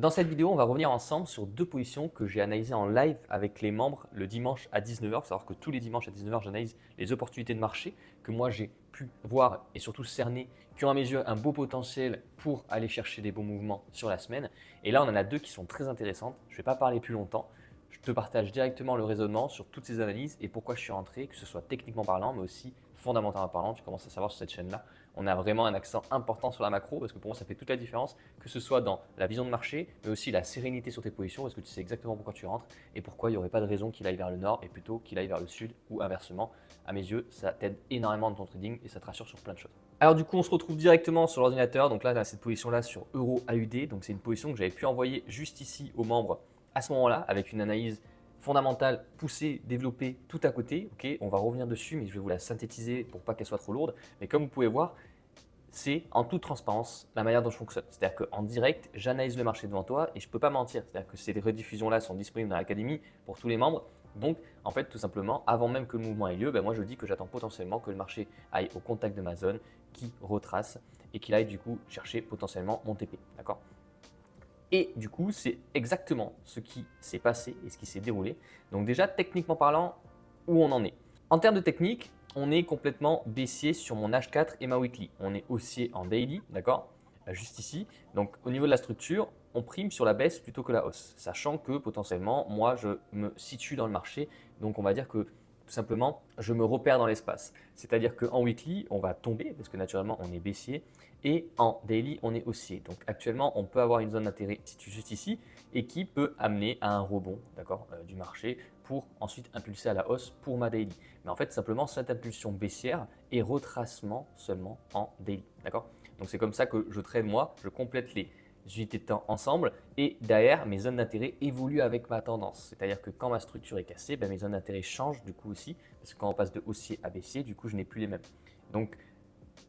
Dans cette vidéo, on va revenir ensemble sur deux positions que j'ai analysées en live avec les membres le dimanche à 19h. Il faut savoir que tous les dimanches à 19h, j'analyse les opportunités de marché que moi j'ai pu voir et surtout cerner, qui ont à mes yeux un beau potentiel pour aller chercher des bons mouvements sur la semaine. Et là, on en a deux qui sont très intéressantes. Je ne vais pas parler plus longtemps. Je te partage directement le raisonnement sur toutes ces analyses et pourquoi je suis rentré, que ce soit techniquement parlant, mais aussi fondamentalement parlant. Tu commences à savoir sur cette chaîne-là, on a vraiment un accent important sur la macro parce que pour moi, ça fait toute la différence, que ce soit dans la vision de marché, mais aussi la sérénité sur tes positions parce que tu sais exactement pourquoi tu rentres et pourquoi il n'y aurait pas de raison qu'il aille vers le nord et plutôt qu'il aille vers le sud ou inversement. À mes yeux, ça t'aide énormément dans ton trading et ça te rassure sur plein de choses. Alors du coup, on se retrouve directement sur l'ordinateur. Donc là, tu as cette position-là sur Euro AUD. Donc c'est une position que j'avais pu envoyer juste ici aux membres à ce moment-là avec une analyse fondamentale, poussée, développée, tout à côté. Ok, on va revenir dessus, mais je vais vous la synthétiser pour pas qu'elle soit trop lourde. Mais comme vous pouvez voir, c'est en toute transparence la manière dont je fonctionne. C'est-à-dire qu'en direct, j'analyse le marché devant toi et je ne peux pas mentir. C'est-à-dire que ces rediffusions-là sont disponibles dans l'académie pour tous les membres. Donc, en fait, tout simplement, avant même que le mouvement ait lieu, moi je dis que j'attends potentiellement que le marché aille au contact de ma zone, qui retrace et qu'il aille du coup chercher potentiellement mon TP. D'accord ? Et du coup, c'est exactement ce qui s'est passé et ce qui s'est déroulé. Donc déjà, techniquement parlant, où on en est. En termes de technique, on est complètement baissier sur mon H4 et ma weekly. On est haussier en daily, d'accord? Juste ici. Donc au niveau de la structure, on prime sur la baisse plutôt que la hausse, sachant que potentiellement, moi, je me situe dans le marché. Donc on va dire que tout simplement, je me repère dans l'espace. C'est-à-dire qu'en weekly, on va tomber parce que naturellement, on est baissier. Et en daily, on est haussier. Donc actuellement, on peut avoir une zone d'intérêt située juste ici et qui peut amener à un rebond du marché pour ensuite impulser à la hausse pour ma daily. Mais en fait, simplement, cette impulsion baissière est retracement seulement en daily. D'accord? Donc c'est comme ça que je trade moi, je complète les unités de temps ensemble et derrière, mes zones d'intérêt évoluent avec ma tendance. C'est-à-dire que quand ma structure est cassée, mes zones d'intérêt changent du coup aussi parce que quand on passe de haussier à baissier, du coup, je n'ai plus les mêmes. Donc,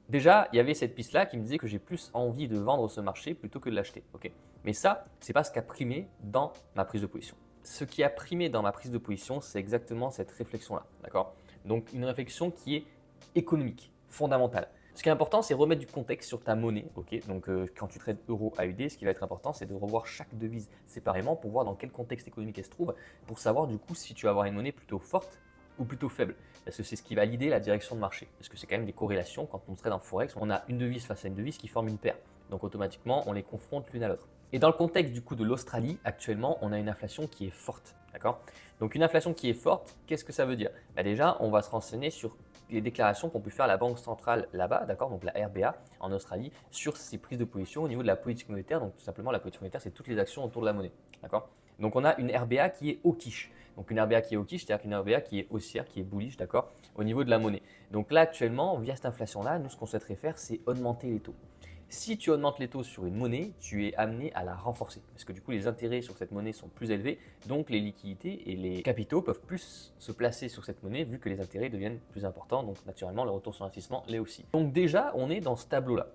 déjà, il y avait cette piste-là qui me disait que j'ai plus envie de vendre ce marché plutôt que de l'acheter. Okay, mais ça, ce n'est pas ce qui a primé dans ma prise de position. Ce qui a primé dans ma prise de position, c'est exactement cette réflexion-là. D'accord? Donc, une réflexion qui est économique, fondamentale. Ce qui est important, c'est remettre du contexte sur ta monnaie. Okay, donc, quand tu trades euro AUD, ce qui va être important, c'est de revoir chaque devise séparément pour voir dans quel contexte économique elle se trouve, pour savoir du coup si tu vas avoir une monnaie plutôt forte ou plutôt faible. Parce que c'est ce qui va guider la direction de marché. Parce que c'est quand même des corrélations. Quand on trade en Forex, on a une devise face à une devise qui forme une paire. Donc automatiquement, on les confronte l'une à l'autre. Et dans le contexte du coup de l'Australie, actuellement, on a une inflation qui est forte. D'accord? Donc une inflation qui est forte, qu'est-ce que ça veut dire? Déjà, on va se renseigner sur les déclarations qu'ont pu faire la Banque centrale là-bas, d'accord, donc la RBA en Australie, sur ses prises de position au niveau de la politique monétaire. Donc tout simplement, la politique monétaire, c'est toutes les actions autour de la monnaie. D'accord? Donc on a une RBA qui est hawkish. Donc une RBA qui est hawkish, c'est-à-dire qu'une RBA qui est haussière, qui est bullish, d'accord, au niveau de la monnaie. Donc là, actuellement, via cette inflation-là, nous, ce qu'on souhaiterait faire, c'est augmenter les taux. Si tu augmentes les taux sur une monnaie, tu es amené à la renforcer. Parce que du coup, les intérêts sur cette monnaie sont plus élevés, donc les liquidités et les capitaux peuvent plus se placer sur cette monnaie vu que les intérêts deviennent plus importants. Donc naturellement, le retour sur investissement l'est aussi. Donc déjà, on est dans ce tableau-là.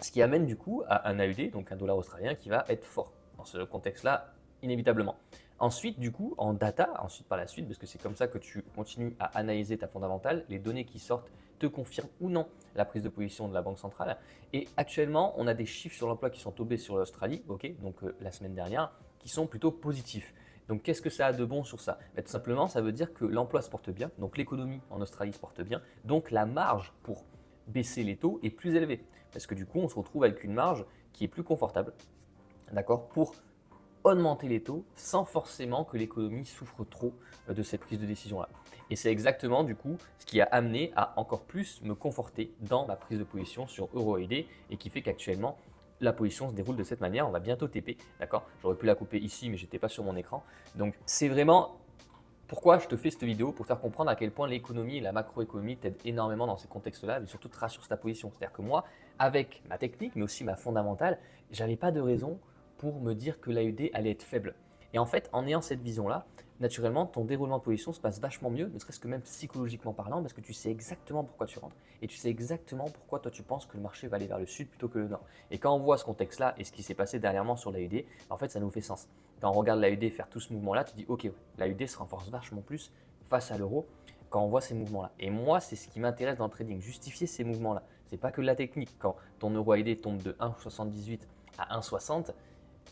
Ce qui amène du coup à un AUD, donc un dollar australien, qui va être fort dans ce contexte-là, inévitablement. Ensuite, du coup, en data, ensuite par la suite, parce que c'est comme ça que tu continues à analyser ta fondamentale, les données qui sortent te confirment ou non la prise de position de la Banque centrale. Et actuellement, on a des chiffres sur l'emploi qui sont tombés sur l'Australie, ok, donc la semaine dernière, qui sont plutôt positifs. Donc qu'est-ce que ça a de bon sur ça? Tout simplement, ça veut dire que l'emploi se porte bien, donc l'économie en Australie se porte bien, donc la marge pour baisser les taux est plus élevée. Parce que du coup, on se retrouve avec une marge qui est plus confortable, d'accord, pour augmenter les taux sans forcément que l'économie souffre trop de cette prise de décision-là. Et c'est exactement du coup ce qui a amené à encore plus me conforter dans ma prise de position sur EURUSD et qui fait qu'actuellement la position se déroule de cette manière. On va bientôt TP, d'accord? J'aurais pu la couper ici, mais j'étais pas sur mon écran. Donc c'est vraiment pourquoi je te fais cette vidéo pour faire comprendre à quel point l'économie et la macroéconomie t'aident énormément dans ces contextes-là, mais surtout te rassurent sur ta position. C'est-à-dire que moi, avec ma technique, mais aussi ma fondamentale, j'avais pas de raison pour me dire que l'AUD allait être faible. Et en fait, en ayant cette vision-là, naturellement, ton déroulement de position se passe vachement mieux, ne serait-ce que même psychologiquement parlant, parce que tu sais exactement pourquoi tu rentres et tu sais exactement pourquoi toi tu penses que le marché va aller vers le sud plutôt que le nord. Et quand on voit ce contexte-là et ce qui s'est passé dernièrement sur l'AUD, en fait, ça nous fait sens. Quand on regarde l'AUD faire tout ce mouvement-là, tu dis ok, l'AUD se renforce vachement plus face à l'euro quand on voit ces mouvements-là. Et moi, c'est ce qui m'intéresse dans le trading, justifier ces mouvements-là. C'est pas que la technique. Quand ton euro AUD tombe de 1,78 à 1,60,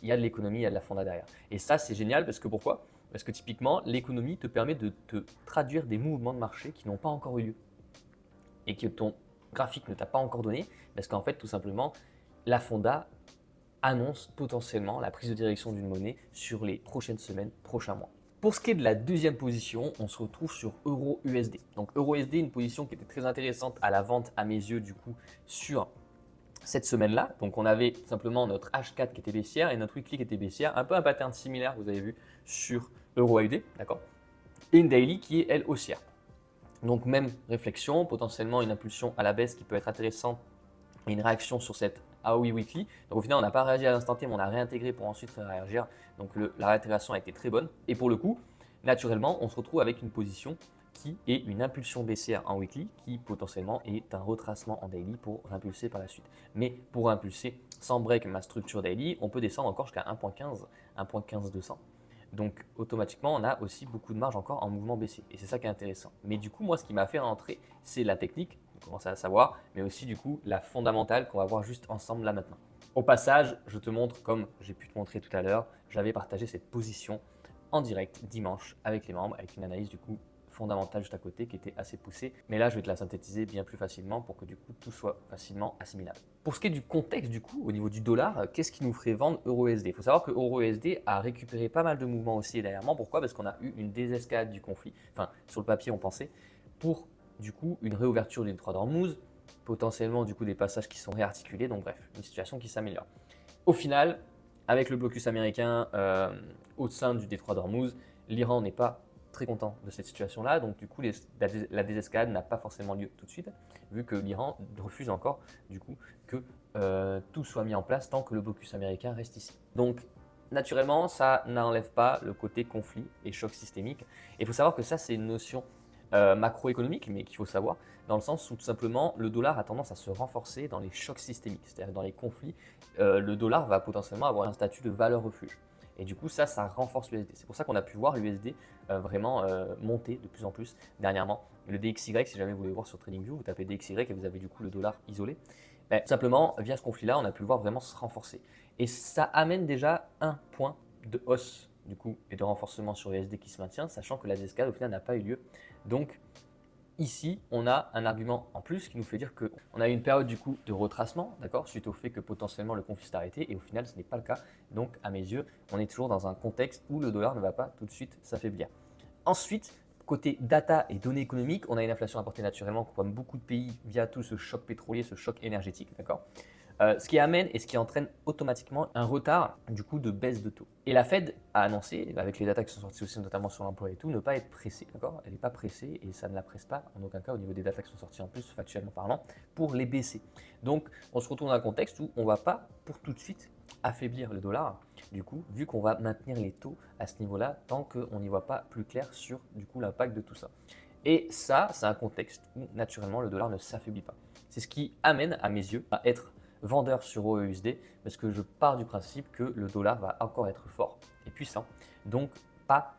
il y a de l'économie, il y a de la fonda derrière. Et ça, c'est génial parce que pourquoi? Parce que typiquement, l'économie te permet de te traduire des mouvements de marché qui n'ont pas encore eu lieu et que ton graphique ne t'a pas encore donné, parce qu'en fait, tout simplement, la fonda annonce potentiellement la prise de direction d'une monnaie sur les prochaines semaines, prochains mois. Pour ce qui est de la deuxième position, on se retrouve sur Euro-USD. Donc Euro-USD, une position qui était très intéressante à la vente à mes yeux du coup sur cette semaine-là. Donc on avait simplement notre H4 qui était baissière et notre weekly qui était baissière, un peu un pattern similaire, vous avez vu, sur Euro-AUD, d'accord? Et une daily qui est elle haussière. Donc même réflexion, potentiellement une impulsion à la baisse qui peut être intéressante et une réaction sur cette AOI Weekly. Donc au final, on n'a pas réagi à l'instant T, mais on a réintégré pour ensuite réagir. Donc la réintégration a été très bonne. Et pour le coup, naturellement, on se retrouve avec une position qui est une impulsion baissière en weekly, qui potentiellement est un retracement en daily pour impulser par la suite. Mais pour impulser sans break ma structure daily, on peut descendre encore jusqu'à 1.15, 1.15200. Donc automatiquement, on a aussi beaucoup de marge encore en mouvement baissier. Et c'est ça qui est intéressant. Mais du coup, moi, ce qui m'a fait rentrer, c'est la technique, on commence à la savoir, mais aussi du coup la fondamentale qu'on va voir juste ensemble là maintenant. Au passage, je te montre, comme j'ai pu te montrer tout à l'heure, j'avais partagé cette position en direct dimanche avec les membres, avec une analyse du coup fondamentale juste à côté qui était assez poussée. Mais là, je vais te la synthétiser bien plus facilement pour que du coup tout soit facilement assimilable. Pour ce qui est du contexte du coup, au niveau du dollar, qu'est-ce qui nous ferait vendre EURUSD? Il faut savoir que EURUSD a récupéré pas mal de mouvements aussi dernièrement. Pourquoi? Parce qu'on a eu une désescalade du conflit. Enfin, sur le papier, on pensait pour du coup une réouverture d'une 3 d'Ormuz, potentiellement du coup des passages qui sont réarticulés. Donc bref, une situation qui s'améliore. Au final, avec le blocus américain au sein du détroit d'Ormuz, l'Iran n'est pas très content de cette situation-là. Donc du coup, la désescalade n'a pas forcément lieu tout de suite, vu que l'Iran refuse encore du coup que tout soit mis en place tant que le blocus américain reste ici. Donc naturellement, ça n'enlève pas le côté conflit et choc systémique. Et il faut savoir que ça, c'est une notion macroéconomique, mais qu'il faut savoir, dans le sens où tout simplement le dollar a tendance à se renforcer dans les chocs systémiques, c'est-à-dire dans les conflits, le dollar va potentiellement avoir un statut de valeur refuge. Et du coup, ça renforce l'USD. C'est pour ça qu'on a pu voir l'USD vraiment monter de plus en plus dernièrement. Le DXY, si jamais vous voulez voir sur TradingView, vous tapez DXY et vous avez du coup le dollar isolé. Ben, tout simplement, via ce conflit-là, on a pu le voir vraiment se renforcer. Et ça amène déjà un point de hausse du coup et de renforcement sur l'USD qui se maintient, sachant que la désescalade au final n'a pas eu lieu. Donc ici, on a un argument en plus qui nous fait dire qu'on a eu une période du coup de retracement, d'accord, suite au fait que potentiellement le conflit s'est arrêté, et au final, ce n'est pas le cas. Donc, à mes yeux, on est toujours dans un contexte où le dollar ne va pas tout de suite s'affaiblir. Ensuite, côté data et données économiques, on a une inflation apportée naturellement comme beaucoup de pays via tout ce choc pétrolier, ce choc énergétique, d'accord. Ce qui amène et ce qui entraîne automatiquement un retard du coup de baisse de taux. Et la Fed a annoncé, avec les datas qui sont sorties aussi notamment sur l'emploi et tout, ne pas être pressée, d'accord. Elle n'est pas pressée et ça ne la presse pas en aucun cas au niveau des datas qui sont sorties en plus, factuellement parlant, pour les baisser. Donc on se retrouve dans un contexte où on ne va pas pour tout de suite affaiblir le dollar, du coup, vu qu'on va maintenir les taux à ce niveau-là tant qu'on n'y voit pas plus clair sur du coup l'impact de tout ça. Et ça, c'est un contexte où naturellement le dollar ne s'affaiblit pas. C'est ce qui amène à mes yeux à être vendeur sur EUSD parce que je pars du principe que le dollar va encore être fort et puissant. Donc, pas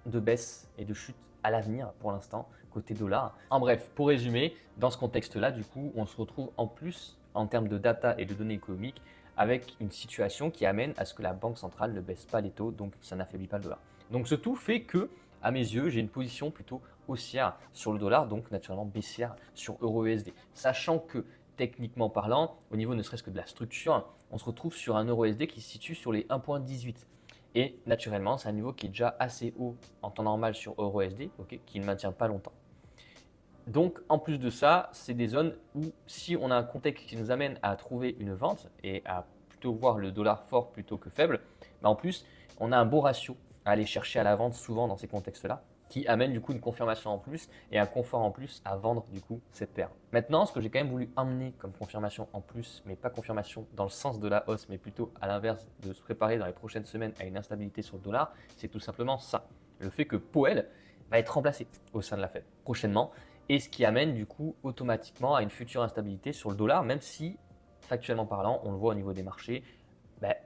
de baisse et de chute à l'avenir pour l'instant côté dollar. En bref, pour résumer, dans ce contexte-là, du coup, on se retrouve en plus en termes de data et de données économiques avec une situation qui amène à ce que la banque centrale ne baisse pas les taux, donc ça n'affaiblit pas le dollar. Donc ce tout fait que, à mes yeux, j'ai une position plutôt haussière sur le dollar, donc naturellement baissière sur EURUSD. Sachant que techniquement parlant, au niveau ne serait-ce que de la structure, on se retrouve sur un EURUSD qui se situe sur les 1.18. Et naturellement, c'est un niveau qui est déjà assez haut en temps normal sur EURUSD, okay, qui ne maintient pas longtemps. Donc, en plus de ça, c'est des zones où si on a un contexte qui nous amène à trouver une vente et à plutôt voir le dollar fort plutôt que faible, bah en plus, on a un beau ratio à aller chercher à la vente souvent dans ces contextes-là, qui amène du coup une confirmation en plus et un confort en plus à vendre du coup cette paire. Maintenant, ce que j'ai quand même voulu emmener comme confirmation en plus, mais pas confirmation dans le sens de la hausse, mais plutôt à l'inverse de se préparer dans les prochaines semaines à une instabilité sur le dollar, c'est tout simplement ça. Le fait que Powell va être remplacé au sein de la Fed prochainement et ce qui amène du coup automatiquement à une future instabilité sur le dollar, même si factuellement parlant, on le voit au niveau des marchés,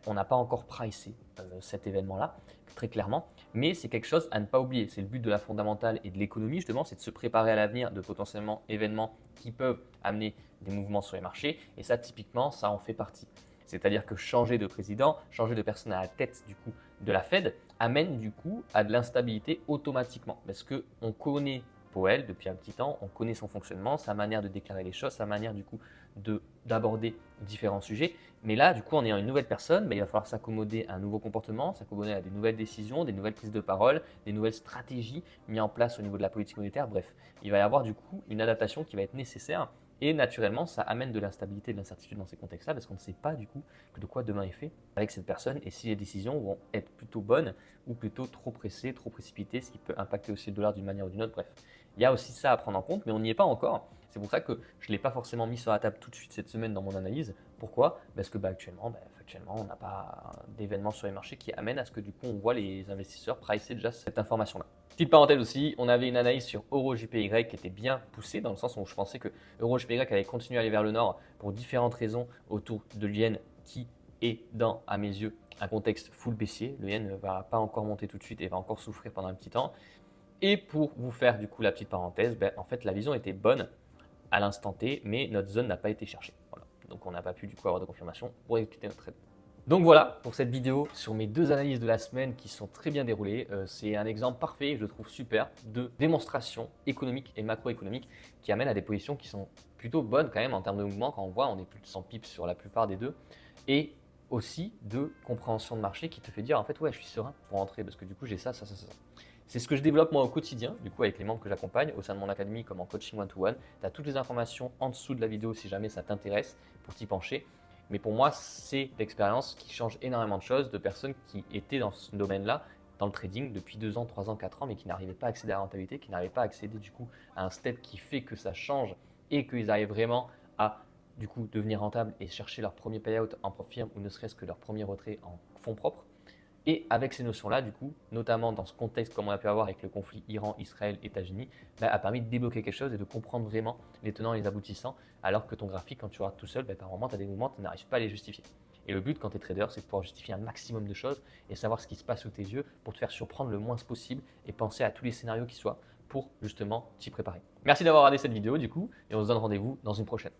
on n'a pas encore pricé cet événement-là, très clairement, mais c'est quelque chose à ne pas oublier. C'est le but de la fondamentale et de l'économie, justement, c'est de se préparer à l'avenir de potentiellement événements qui peuvent amener des mouvements sur les marchés, et ça, typiquement, ça en fait partie. C'est-à-dire que changer de président, changer de personne à la tête du coup de la Fed amène du coup à de l'instabilité automatiquement. Parce qu'on connaît Powell depuis un petit temps, on connaît son fonctionnement, sa manière de déclarer les choses, sa manière du coup d'aborder différents sujets. Mais là, du coup, en ayant une nouvelle personne, il va falloir s'accommoder à un nouveau comportement, s'accommoder à des nouvelles décisions, des nouvelles prises de parole, des nouvelles stratégies mises en place au niveau de la politique monétaire. Bref, il va y avoir du coup une adaptation qui va être nécessaire. Et naturellement, ça amène de l'instabilité et de l'incertitude dans ces contextes-là parce qu'on ne sait pas du coup de quoi demain est fait avec cette personne et si les décisions vont être plutôt bonnes ou plutôt trop pressées, trop précipitées, ce qui peut impacter aussi le dollar d'une manière ou d'une autre. Bref, il y a aussi ça à prendre en compte, mais on n'y est pas encore. C'est pour ça que je ne l'ai pas forcément mis sur la table tout de suite cette semaine dans mon analyse. Pourquoi? Parce que actuellement, on n'a pas d'événements sur les marchés qui amènent à ce que du coup on voit les investisseurs pricer déjà cette information-là. Petite parenthèse aussi, on avait une analyse sur EuroJPY qui était bien poussée dans le sens où je pensais que EuroJPY allait continuer à aller vers le nord pour différentes raisons autour de l'yen qui est dans, à mes yeux, un contexte full baissier. Le yen ne va pas encore monter tout de suite et va encore souffrir pendant un petit temps. Et pour vous faire du coup la petite parenthèse, en fait la vision était bonne à l'instant T, mais notre zone n'a pas été cherchée. Voilà. Donc on n'a pas pu du coup avoir de confirmation pour exécuter notre trade. Donc voilà pour cette vidéo sur mes deux analyses de la semaine qui sont très bien déroulées. C'est un exemple parfait, je le trouve super, de démonstration économique et macroéconomique qui amène à des positions qui sont plutôt bonnes quand même en termes de mouvement. Quand on voit, on est plus de 100 pips sur la plupart des deux. Et aussi de compréhension de marché qui te fait dire en fait ouais je suis serein pour rentrer parce que du coup j'ai ça. C'est ce que je développe moi au quotidien, du coup avec les membres que j'accompagne au sein de mon académie comme en coaching one-to-one. Tu as toutes les informations en dessous de la vidéo si jamais ça t'intéresse pour t'y pencher. Mais pour moi, c'est l'expérience qui change énormément de choses de personnes qui étaient dans ce domaine-là, dans le trading depuis 2 ans, 3 ans, 4 ans, mais qui n'arrivaient pas à accéder à la rentabilité, qui n'arrivaient pas à accéder du coup à un step qui fait que ça change et qu'ils arrivent vraiment à du coup devenir rentables et chercher leur premier payout en profit ou ne serait-ce que leur premier retrait en fonds propres. Et avec ces notions-là, du coup, notamment dans ce contexte comme on a pu avoir avec le conflit Iran, Israël, États-Unis, a permis de débloquer quelque chose et de comprendre vraiment les tenants et les aboutissants, alors que ton graphique, quand tu regardes tout seul, par moment, tu as des mouvements, tu n'arrives pas à les justifier. Et le but quand tu es trader, c'est de pouvoir justifier un maximum de choses et savoir ce qui se passe sous tes yeux pour te faire surprendre le moins possible et penser à tous les scénarios qui soient pour justement t'y préparer. Merci d'avoir regardé cette vidéo du coup et on se donne rendez-vous dans une prochaine.